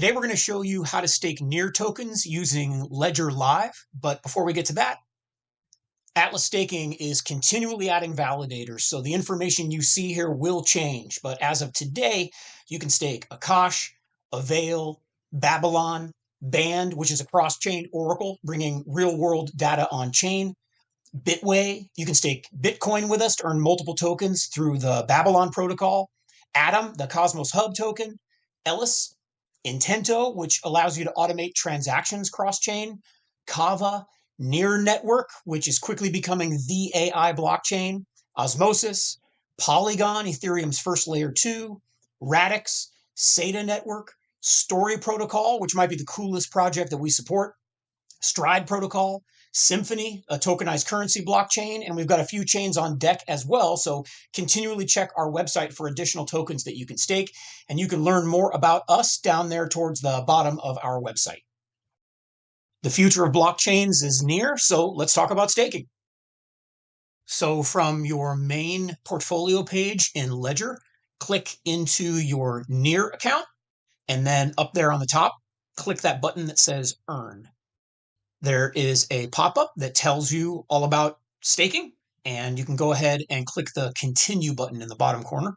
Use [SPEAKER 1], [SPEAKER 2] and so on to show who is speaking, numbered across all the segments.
[SPEAKER 1] Today we're going to show you how to stake NEAR tokens using Ledger Live. But before we get to that, Atlas Staking is continually adding validators, so the information you see here will change. But as of today, you can stake Akash, Avail, Babylon, Band, which is a cross-chain oracle bringing real-world data on-chain, Bitway. You can stake Bitcoin with us to earn multiple tokens through the Babylon protocol, Atom, the Cosmos Hub token, Ellis, Intento, which allows you to automate transactions cross-chain, Kava, Near Network, which is quickly becoming the AI blockchain, Osmosis, Polygon, Ethereum's first layer 2, Radix, SATA Network, Story Protocol, which might be the coolest project that we support, Stride Protocol, Symphony, a tokenized currency blockchain, and we've got a few chains on deck as well, so continually check our website for additional tokens that you can stake, and you can learn more about us down there towards the bottom of our website. The future of blockchains is near, so let's talk about staking. So from your main portfolio page in Ledger, click into your NEAR account, and then up there on the top, click that button that says Earn. There is a pop-up that tells you all about staking, and you can go ahead and click the Continue button in the bottom corner.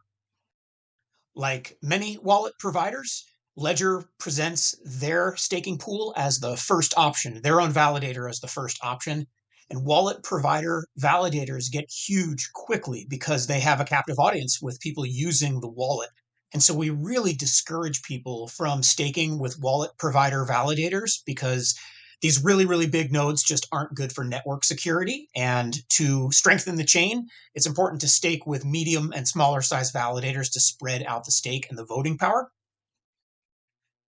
[SPEAKER 1] Like many wallet providers, Ledger presents their staking pool as the first option, their own validator as the first option, and wallet provider validators get huge quickly because they have a captive audience with people using the wallet. And so we really discourage people from staking with wallet provider validators because these really, really big nodes just aren't good for network security. And to strengthen the chain, it's important to stake with medium and smaller size validators to spread out the stake and the voting power.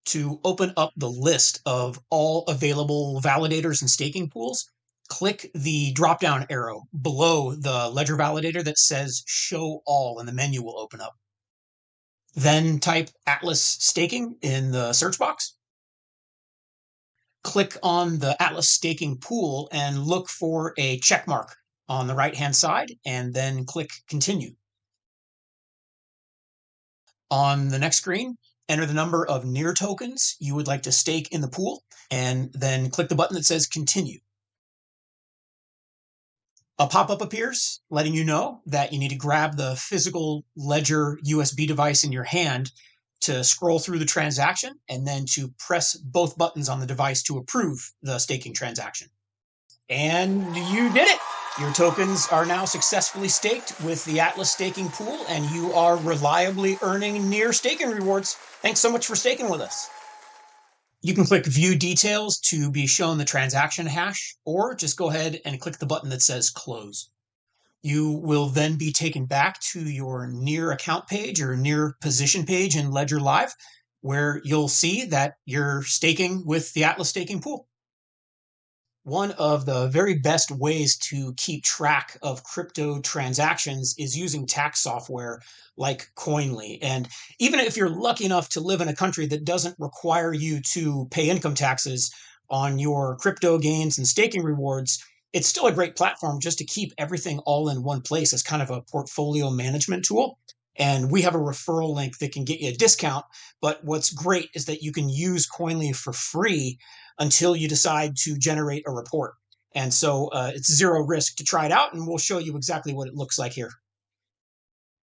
[SPEAKER 1] To open up the list of all available validators and staking pools, click the drop-down arrow below the Ledger validator that says Show All, and the menu will open up. Then type Atlas Staking in the search box. Click on the Atlas Staking pool and look for a check mark on the right-hand side, and then click Continue. On the next screen, enter the number of NEAR tokens you would like to stake in the pool, and then click the button that says Continue. A pop-up appears letting you know that you need to grab the physical Ledger USB device in your hand to scroll through the transaction, and then to press both buttons on the device to approve the staking transaction. And you did it! Your tokens are now successfully staked with the Atlas Staking pool, and you are reliably earning NEAR staking rewards. Thanks so much for staking with us. You can click View Details to be shown the transaction hash, or just go ahead and click the button that says Close. You will then be taken back to your NEAR account page or NEAR position page in Ledger Live, where you'll see that you're staking with the Atlas Staking pool. One of the very best ways to keep track of crypto transactions is using tax software like Coinly. And even if you're lucky enough to live in a country that doesn't require you to pay income taxes on your crypto gains and staking rewards, it's still a great platform just to keep everything all in one place as kind of a portfolio management tool. And we have a referral link that can get you a discount. But what's great is that you can use Coinly for free until you decide to generate a report. And so it's zero risk to try it out, and we'll show you exactly what it looks like here.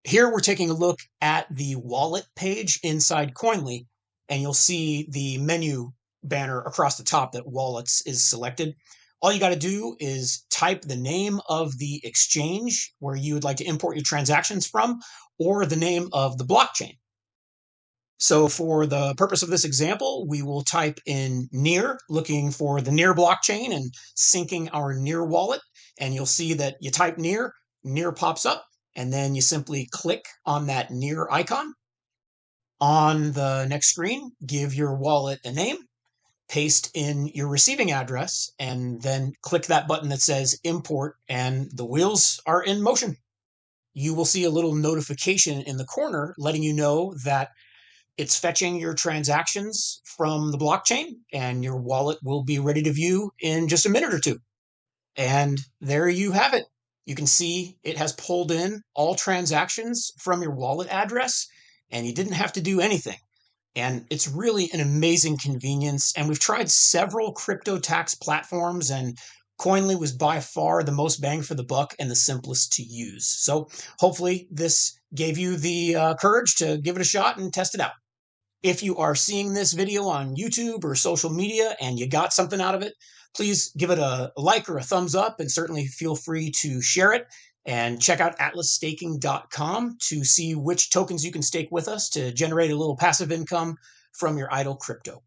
[SPEAKER 1] Here we're taking a look at the wallet page inside Coinly, and you'll see the menu banner across the top that wallets is selected. All you got to do is type the name of the exchange where you would like to import your transactions from, or the name of the blockchain. So for the purpose of this example, we will type in NEAR, looking for the NEAR blockchain and syncing our NEAR wallet. And you'll see that you type NEAR, NEAR pops up, and then you simply click on that NEAR icon. On the next screen, give your wallet a name, paste in your receiving address, and then click that button that says Import, and the wheels are in motion. You will see a little notification in the corner letting you know that it's fetching your transactions from the blockchain, and your wallet will be ready to view in just a minute or two. And there you have it. You can see it has pulled in all transactions from your wallet address, and you didn't have to do anything. And it's really an amazing convenience. And we've tried several crypto tax platforms, and Coinly was by far the most bang for the buck and the simplest to use. So hopefully this gave you the courage to give it a shot and test it out. If you are seeing this video on YouTube or social media and you got something out of it, please give it a like or a thumbs up, and certainly feel free to share it. And check out atlasstaking.com to see which tokens you can stake with us to generate a little passive income from your idle crypto.